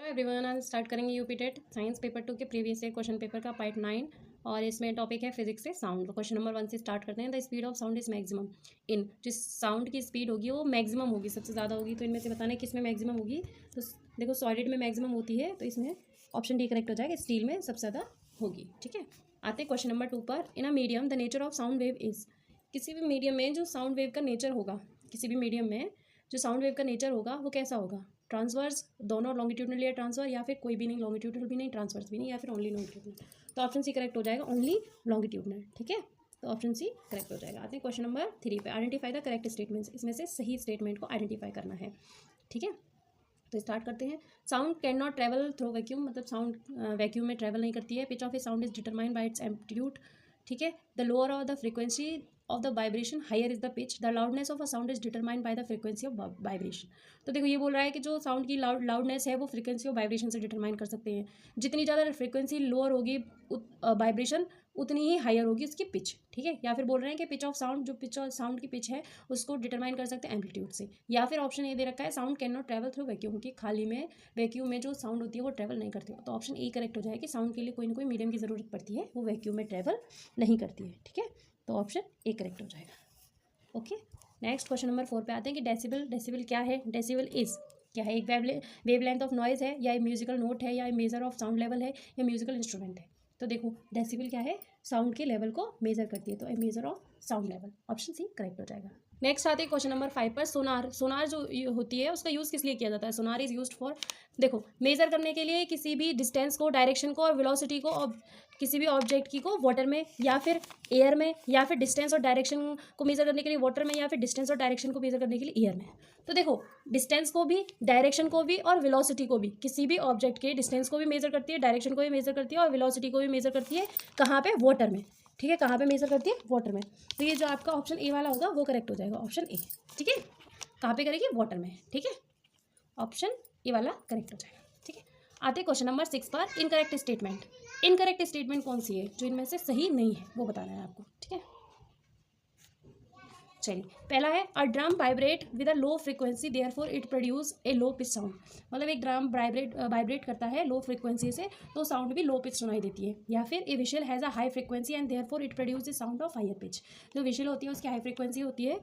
Everyone, आज start करेंगे UP TET science paper 2 के प्रीवियस ईयर क्वेश्चन पेपर का पार्ट 9 और इसमें टॉपिक है फिजिक्स से साउंड। तो क्वेश्चन नंबर 1 से स्टार्ट करते हैं। The speed of sound is maximum in, जिस साउंड की स्पीड होगी वो मैक्सिमम होगी, सबसे ज़्यादा होगी। तो इनमें से बताना है किस में मैक्सिमम होगी। तो देखो सॉलिड में मैक्सिमम होती है, तो इसमें ऑप्शन डी करेक्ट हो जाएगा, स्टील में सबसे ज़्यादा होगी। ठीक है, आते हैं क्वेश्चन नंबर 2 पर। In a medium the nature of sound wave is, किसी भी मीडियम में जो साउंड वेव का नेचर होगा, किसी भी मीडियम में जो साउंड वेव का नेचर होगा वो कैसा होगा? ट्रांसवर्स, दोनों लॉन्गिट्यूडनल या ट्रांसफर, या फिर कोई भी नहीं, लॉन्गिट्यूडनल भी नहीं, ट्रांसवर्स भी नहीं, या फिर ओनली लॉन्गिट्यूडनल। तो ऑप्शन सी करेक्ट हो जाएगा, ओनली लॉन्गिट्यूडनल। ठीक है, तो ऑप्शन सी करेक्ट हो जाएगा। आते हैं क्वेश्चन नंबर 3 पे। आइडेंटिफाई द करेक्ट स्टेटमेंट्स, इसमें से सही स्टेटमेंट को आइडेंटिफाई करना है। ठीक है, तो स्टार्ट करते हैं। Sound can not travel through vacuum, मतलब साउंड वैक्यूम में ट्रेवल नहीं करती है। Pitch of a sound is determined by its amplitude. ठीक है, the lower of the frequency of the vibration higher is the pitch. The loudness of a sound is determined by the frequency of vibration. तो देखो ये बोल रहा है कि जो साउंड की लाउडनेस है वो फ्रीक्वेंसी ऑफ वाइब्रेशन से डिटरमाइन कर सकते हैं। जितनी ज़्यादा फ्रीक्वेंसी लोअर होगी वाइब्रेशन, उतनी ही हायर होगी उसकी पिच। ठीक है, या फिर बोल रहे हैं कि पिच ऑफ साउंड, जो पिच ऑफ साउंड की पिच है उसको डिटरमाइन कर सकते हैं एम्पलीट्यूड से। या फिर ऑप्शन ए दे रखा है sound can not travel through vacuum, कि खाली में वैक्यूम में जो साउंड होती है वो ट्रैवल नहीं करती है। तो ऑप्शन ए करेक्ट हो जाएगा कि साउंड के लिए कोई ना कोई मीडियम की ज़रूरत पड़ती है, वो वैक्यूम में ट्रैवल नहीं करती है। ठीक है, तो ऑप्शन ए करेक्ट हो जाएगा। ओके, नेक्स्ट क्वेश्चन नंबर 4 पे आते हैं कि डेसिबल, डेसिबल क्या है? डेसिबल इज क्या है? एक वेव लेंथ ऑफ नॉइज है, या म्यूजिकल नोट है, या मेजर ऑफ साउंड लेवल है, या म्यूजिकल इंस्ट्रूमेंट है। तो देखो डेसिबल क्या है? साउंड के लेवल को मेजर करती है, तो a measure of sound level. Option C correct हो जाएगा। नेक्स्ट आते हैं क्वेश्चन नंबर 5 पर। सोनार, सोनार जो होती है उसका यूज़ किस लिए किया जाता है? सोनार इज यूज्ड फॉर, देखो मेजर करने के लिए किसी भी डिस्टेंस को, डायरेक्शन को और वेलोसिटी को, और किसी भी ऑब्जेक्ट की को वाटर में या फिर एयर में, या फिर डिस्टेंस और डायरेक्शन को मेजर करने के लिए वाटर में, या फिर डिस्टेंस और डायरेक्शन को मेजर करने के लिए एयर में। तो देखो डिस्टेंस को भी, डायरेक्शन को भी और वेलोसिटी को भी, किसी भी ऑब्जेक्ट के डिस्टेंस को भी मेजर करती है, डायरेक्शन को भी मेजर करती है और वेलोसिटी को भी मेजर करती है। कहाँ पे? वाटर में। ठीक है, कहाँ पे मेजर करती है? वाटर में। तो ये जो आपका ऑप्शन ए वाला होगा वो करेक्ट हो जाएगा, ऑप्शन ए। ठीक है, कहाँ पे करेगी? वाटर में। ठीक है, ऑप्शन ए वाला करेक्ट हो जाएगा। ठीक है, आते क्वेश्चन नंबर 6 पर। इनकरेक्ट स्टेटमेंट, इनकरेक्ट स्टेटमेंट कौन सी है जो इनमें से सही नहीं है वो बताना है आपको। ठीक है, चलिए पहला है a drum vibrate with a low frequency therefore it produce A low pitch sound, मतलब एक ड्रम वाइब्रेट करता है लो फ्रीक्वेंसी से, तो साउंड भी लो पिच सुनाई देती है। या फिर a whistle has a high frequency and therefore it produce a sound of higher pitch, जो विशल होती है उसकी हाई फ्रीक्वेंसी होती है,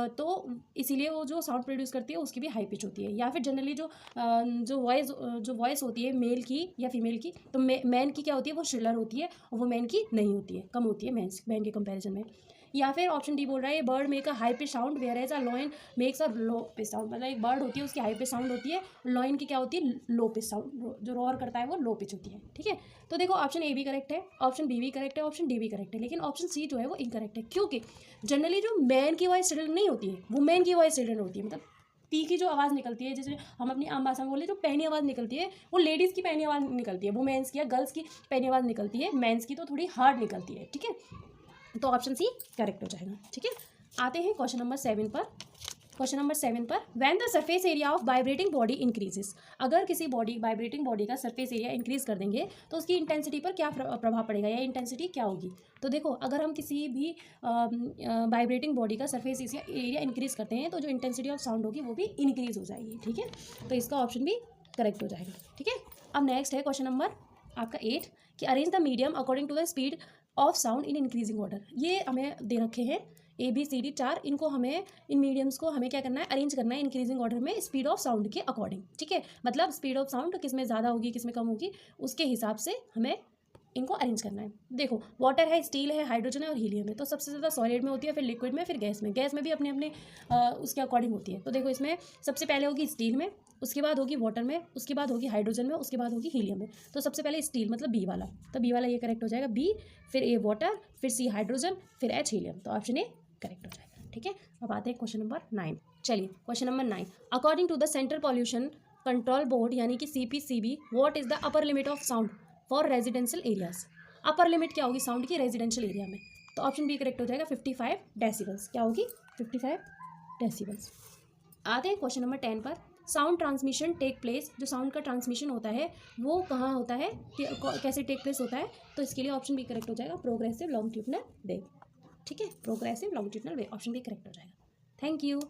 तो इसीलिए वो जो साउंड प्रोड्यूस करती है उसकी भी हाई पिच होती है। या फिर जनरली जो वॉइस होती है मेल की या फीमेल की, तो मैन की क्या होती है? वो श्रिलर होती है, और वो मैन की नहीं होती है, कम होती है मैन के कंपेरिजन में। या फिर ऑप्शन डी बोल रहा है bird make a high pitch sound whereas a lion makes a low pitch sound, मतलब एक बर्ड होती है उसकी हाई पिच साउंड होती है, लॉइन की क्या होती है? लो पिच साउंड, जो रोअर करता है वो लो पिच होती है। ठीक है, तो देखो ऑप्शन ए भी करेक्ट है, ऑप्शन बी भी करेक्ट है, ऑप्शन डी भी करेक्ट है, लेकिन ऑप्शन सी जो है वो इनकरेक्ट है, क्योंकि जनरली जो मैन की वॉइस स्टिल्ड नहीं होती है, वुमेन की वॉइस स्टिल्ड होती है। मतलब पी की जो आवाज़ निकलती है, जैसे हम अपनी आम भाषा में बोले जो पहनी आवाज़ निकलती है, वो लेडीज़ की पहनी आवाज़ निकलती है, वुमेन्स की या गर्ल्स की पहनी आवाज़ निकलती है, मेंस की तो थोड़ी हार्ड निकलती है। ठीक है, तो ऑप्शन सी करेक्ट हो जाएगा। ठीक है, आते हैं क्वेश्चन नंबर 7 पर। क्वेश्चन नंबर 7 पर, when the surface area of vibrating body increases, अगर किसी वाइब्रेटिंग बॉडी का सरफेस एरिया इंक्रीज कर देंगे तो उसकी इंटेंसिटी पर क्या प्रभाव पड़ेगा, या इंटेंसिटी क्या होगी? तो देखो अगर हम किसी भी वाइब्रेटिंग बॉडी का सरफेस एरिया इंक्रीज करते हैं तो जो इंटेंसिटी ऑफ साउंड होगी वो भी इंक्रीज हो जाएगी। ठीक है, तो इसका ऑप्शन भी करेक्ट हो जाएगा। ठीक है, अब नेक्स्ट है क्वेश्चन नंबर आपका 8 कि arrange the medium according to the speed of sound in increasing order. ये हमें दे रखे हैं ए बी सी डी 4, इनको हमें, इन मीडियम्स को हमें क्या करना है? अरेंज करना है इंक्रीजिंग ऑर्डर में स्पीड ऑफ साउंड के अकॉर्डिंग। ठीक है, मतलब स्पीड ऑफ साउंड किस में ज़्यादा होगी किस में कम होगी उसके हिसाब से हमें इनको अरेंज करना है। देखो वाटर है, स्टील है, हाइड्रोजन है और हीलियम है, तो सबसे ज़्यादा सॉलिड में होती है, फिर लिक्विड में, फिर गैस में। गैस में भी अपने अपने उसके अकॉर्डिंग होती है। तो देखो इसमें सबसे पहले होगी स्टील में, उसके बाद होगी वाटर में, उसके बाद होगी हाइड्रोजन में, उसके बाद होगी हीलियम में। तो सबसे पहले स्टील मतलब बी वाला, तो बी वाला ये करेक्ट हो जाएगा, बी, फिर ए वाटर, फिर सी हाइड्रोजन, फिर एच हीलियम, तो ऑप्शन ए करेक्ट हो जाएगा। ठीक है, अब आते हैं क्वेश्चन नंबर 9। चलिए question number 9, according to the central pollution control board यानी कि CPCB, what is the upper limit of sound for residential areas? Upper limit क्या होगी साउंड की रेजिडेंशियल एरिया में? तो ऑप्शन बी करेक्ट हो जाएगा, 55 डेसिबल्स। क्या होगी? 55 डेसिबल्स। आते हैं क्वेश्चन नंबर 10 पर। साउंड ट्रांसमिशन टेक प्लेस, जो साउंड का ट्रांसमिशन होता है वो कहाँ होता है, कैसे टेक प्लेस होता है? तो इसके लिए ऑप्शन बी करेक्ट हो जाएगा, प्रोग्रेसिव लॉन्गिट्यूडनल वेव। ठीक है, progressive longitudinal wave, option B correct हो जाएगा। Thank you.